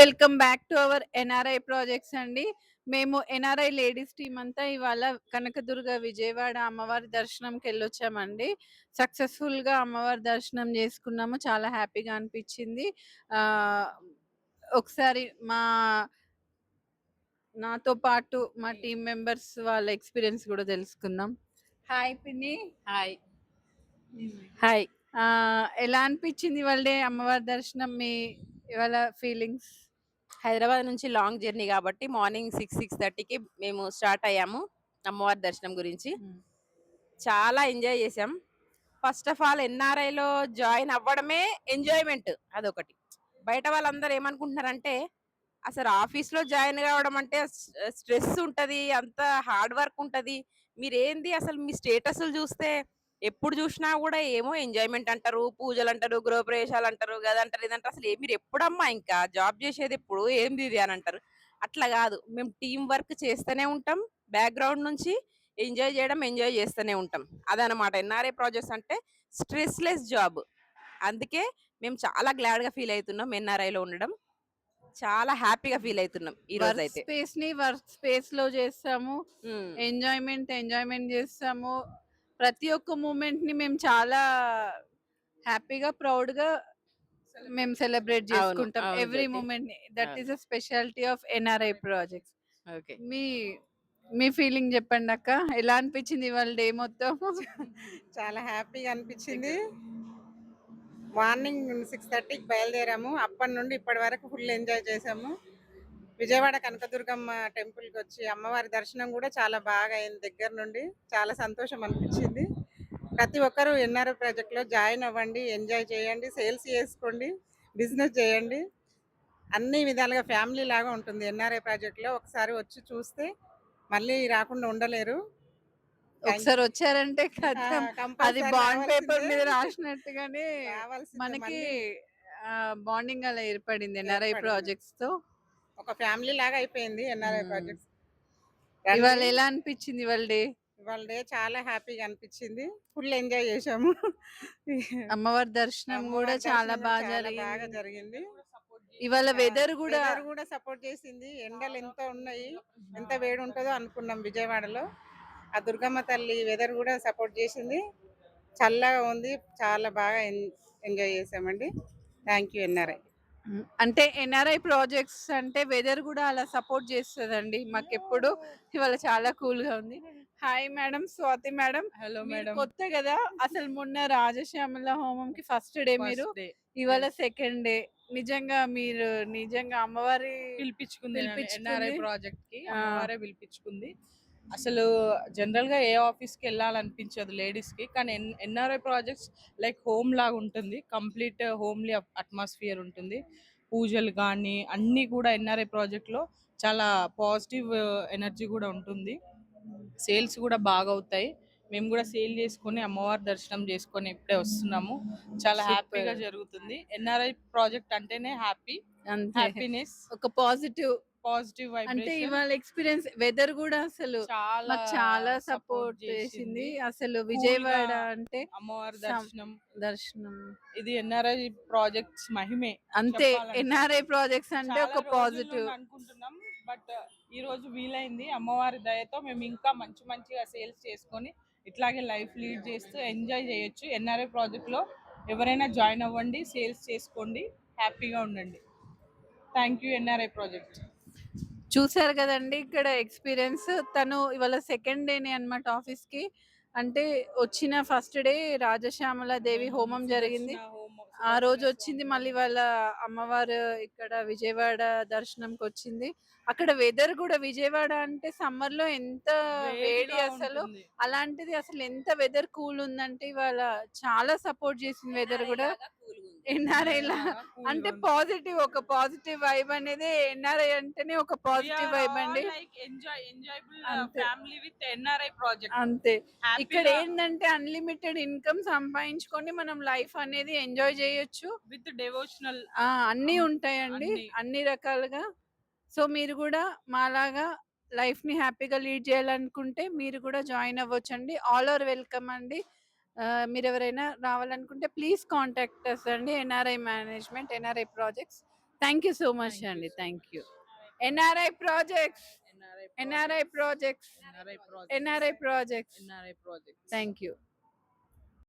Welcome back to our NRI projects అండి. మేము NRI ladies team అంతా ఇవాళ కనకదుర్గ విజయవాడ అమ్మవారి దర్శనంకి వెళ్ళొచ్చామండి. సక్సెస్ఫుల్గా అమ్మవారి దర్శనం చేసుకున్నాము. చాలా హ్యాపీగా అనిపించింది. ఆ, ఒకసారి నాతో పాటు మా టీం మెంబర్స్ వాళ్ళ ఎక్స్పీరియన్స్ కూడా తెలుసుకుందాం. హాయ్ పిన్ని. హాయ్. హాయ్. ఎలా అనిపించింది ఇవాళ అమ్మవారి దర్శనం? మీ ఇవాళ ఫీలింగ్స్? హైదరాబాద్ నుంచి లాంగ్ జర్నీ కాబట్టి మార్నింగ్ 6:30కి మేము స్టార్ట్ అయ్యాము అమ్మవారి దర్శనం గురించి. చాలా ఎంజాయ్ చేసాం. ఫస్ట్ ఆఫ్ ఆల్ ఎన్ఆర్ఐలో జాయిన్ అవ్వడమే ఎంజాయ్మెంట్. అదొకటి. బయట వాళ్ళందరూ ఏమనుకుంటున్నారంటే అసలు ఆఫీస్లో జాయిన్ కావడం అంటే స్ట్రెస్ ఉంటుంది, అంత హార్డ్ వర్క్ ఉంటుంది. మీరేంది అసలు మీ స్టేటస్లు చూస్తే ఎప్పుడు చూసినా కూడా ఏమో ఎంజాయ్మెంట్ అంటారు, పూజలు అంటారు, గృహప్రవేశాలు అంటారు, గదంటారు ఇదంటారు. అసలు మీరు ఎప్పుడమ్మా ఇంకా జాబ్ చేసేది ఎప్పుడు, ఏంది ఇది అని అంటారు. అట్లా కాదు, మేము టీం వర్క్ చేస్తూనే ఉంటాం. బ్యాక్గ్రౌండ్ నుంచి ఎంజాయ్ చేస్తూనే ఉంటాం. అదనమాట ఎన్ఆర్ఐ ప్రాజెక్ట్స్ అంటే స్ట్రెస్లెస్ జాబ్. అందుకే మేము చాలా గ్లాడ్గా ఫీల్ అవుతున్నాం ఎన్ఆర్ఐలో ఉండడం. చాలా హ్యాపీగా ఫీల్ అవుతున్నాం ఈ రోజు వర్క్ అయితే. స్పేస్ ని వర్క్ స్పేస్ లో చేస్తాము. ఎంజాయ్మెంట్ చేస్తాము. ప్రతి ఒక్క మూమెంట్ ని మేము చాలా హ్యాపీగా ప్రౌడ్ గా మేము సెలబ్రేట్ అవును, చేసుకుంటాం అవును ఎవ్రీ జ్యోతి. మూమెంట్ ని. దట్ అవును. Is a speciality of NRI projects. Okay. Me me feeling చెప్పండి అక్క. ఎలా అనిపించింది ఇవాళ డే మొత్తం? చాలా హ్యాపీగా అనిపించింది. మార్నింగ్ 6:30కి బయలుదేరాము. అప్పటి నుండి ఇప్పటి వరకు ఫుల్ ఎంజాయ్ చేసాము. విజయవాడ కనకదుర్గమ్మ టెంపుల్కి వచ్చి అమ్మవారి దర్శనం కూడా చాలా బాగా అయింది. దగ్గర నుండి చాలా సంతోషం అనిపించింది. ప్రతి ఒక్కరూ ఎన్ఆర్ఐ ప్రాజెక్ట్లో జాయిన్ అవ్వండి, ఎంజాయ్ చేయండి, సేల్స్ చేసుకోండి, బిజినెస్ చేయండి. అన్ని విధాలుగా ఫ్యామిలీ లాగా ఉంటుంది ఎన్ఆర్ఐ ప్రాజెక్ట్లో. ఒకసారి వచ్చి చూస్తే మళ్ళీ రాకుండా ఉండలేరు. ఒకసారి వచ్చారంటే కథం. అది కంపల్సరీ బాండ్ పేపర్ రావాల్సిందే. మీద రాసినట్టుగానే రావాల్సిందే మనకి మళ్ళీ. బాండింగ్ అలా ఏర్పడింది ఎన్ఆర్ఐ ఏర్పడింది. ప్రాజెక్ట్స్ తో. ఒక ఫ్యామిలీ లాగా అయిపోయింది ఎన్ఆర్ఐ మ్మ్. ప్రాజెక్ట్స్. ఇవాళ రండి. ఎలా అనిపించింది ఇవాళ డే? ఇవాళ డే చాలా హ్యాపీగా అనిపించింది. ఫుల్ ఎంజాయ్ చేసాము. అమ్మవారి దర్శనం కూడా అమ్మవారి చాలా దర్శనం బాగా చాలా బాగా జరిగింది. జరిగింది. ఇవాళ వెదర్ కూడా వెదర్ కూడా సపోర్ట్ చేసింది. ఎండలు ఎంత ఉన్నాయి, ఎంత వేడి ఉంటుందో అనుకున్నాం విజయవాడలో. ఆ దుర్గమ్మ తల్లి వెదర్ కూడా సపోర్ట్ చేసింది. చల్లగా ఉంది. చాలా బాగా ఎంజాయ్ చేసామండి. Thank you NRI. అంటే ఎన్ఆర్ఐ ప్రాజెక్ట్స్ అంటే వెదర్ కూడా అలా సపోర్ట్ చేస్తుందండి మాకెప్పుడు. ఇవాళ చాలా కూల్ గా ఉంది. Hi madam, Swathi madam. Hello మీరు మేడం. కొత్త కదా, అసలు మొన్న రాజశ్యామల హోమం కి ఫస్ట్ డే మీరు, ఫస్ట్ డే ఇవాళ సెకండ్ డే. మీరు నిజంగా అమ్మవారి పిలిపించుకుంది ఎన్ఆర్ఐ పిలిపించుకుంది. ప్రాజెక్ట్ కి ఆ, అమ్మవారే పిలిపించుకుంది. అసలు జనరల్ గా ఏ ఆఫీస్ కి వెళ్ళాలనిపించదు లేడీస్ కి, కానీ ఎన్ఆర్ఐ ప్రాజెక్ట్స్ లైక్ హోమ్ లాగా ఉంటుంది. కంప్లీట్ హోమ్లీ అట్మాస్ఫియర్ ఉంటుంది. పూజలు కానీ అన్నీ కూడా ఎన్ఆర్ఐ ప్రాజెక్ట్ లో చాలా పాజిటివ్ ఎనర్జీ కూడా ఉంటుంది. సేల్స్ కూడా బాగా అవుతాయి. మేము కూడా సేల్ చేసుకొని అమ్మవారి దర్శనం చేసుకొని ఇప్పుడే వస్తున్నాము. చాలా హ్యాపీగా సూపర్. జరుగుతుంది. ఎన్ఆర్ఐ ప్రాజెక్ట్ అంటేనే అంతే, హ్యాపీనెస్, ఒక పాజిటివ్. పాజిటివ్ అంటే వైబ్రేషన్. ఇవాళ ఎక్స్పీరియన్స్ వెదర్ కూడా అసలు చాలా మాకు చాలా సపోర్ట్ సపోర్ట్ చేసింది. చేసింది. అసలు కూల్ గా విజయవాడ అంటే అమ్మవారి సం- దర్శనం. దర్శనం ఇది ఎన్ఆర్ఐ ప్రాజెక్ట్స్ మహిమే అంతే. చెప్పాలంటే. ఎన్ఆర్ఐ ప్రాజెక్ట్స్ అంటే చాలా ఒక రోజుల పాజిటివ్. నుండి అనుకుంటున్నాం, బట్ ఈ రోజు వీలైంది. అమ్మవారి దయతో మేము ఇంకా మంచిగా సేల్స్ చేసుకొని ఇట్లాగే లైఫ్ లీడ్ చేస్తూ ఎంజాయ్ చేయొచ్చు. ఎన్ఆర్ఐ ప్రాజెక్ట్ లో ఎవరైనా జాయిన్ అవ్వండి, సేల్స్ చేసుకోండి, హ్యాపీగా ఉండండి. Thank you NRI project. చూసారు కదండి ఇక్కడ ఎక్స్పీరియన్స్. తను ఇవాళ సెకండ్ డేనే అనమాట ఆఫీస్ కి. అంటే వచ్చిన ఫస్ట్ డే రాజశ్యామల దేవి హోమం జరిగింది, ఆ రోజు వచ్చింది. మళ్ళీ వాళ్ళ అమ్మవారు ఇక్కడ విజయవాడ దర్శనంకి వచ్చింది. అక్కడ వెదర్ కూడా విజయవాడ అంటే సమ్మర్ లో ఎంత వేడి అసలు, అలాంటిది అసలు ఎంత వెదర్ కూల్ ఉందంటే ఇవాళ చాలా సపోర్ట్ చేసింది వెదర్ కూడా. ఎన్ఆర్ఐ లా అంటే పాజిటివ్, ఒక పాజిటివ్ వైబ్ అనేది ఎన్ఆర్ఐ అంటేనే ఒక పాజిటివ్ వైబ్ అండి. అంతే. Family with NRI project. అంతే. ఇక్కడ హ్యాపీగా ఏంటంటే అన్లిమిటెడ్ ఇన్కమ్ సంపాదించుకొని మనం లైఫ్ అనేది ఎంజాయ్ చేయొచ్చు. విత్ డెవోషనల్ అన్నీ ఉంటాయండి, అన్ని. అన్ని రకాలుగా. సో మీరు కూడా మాలాగా లైఫ్ ని హ్యాపీగా లీడ్ చేయాలనుకుంటే మీరు కూడా జాయిన్ అవ్వచ్చండి. ఆల్ ఆర్ వెల్కమ్ అండి. మీరు ఎవరైనా రావాలనుకుంటే ప్లీజ్ కాంటాక్ట్ అస్ అండి. NRI management, NRI projects. Thank you so much Thank you అండి. so thank you. NRI projects, NRI NRI projects, NRI NRI projects. NRI projects. Thank you.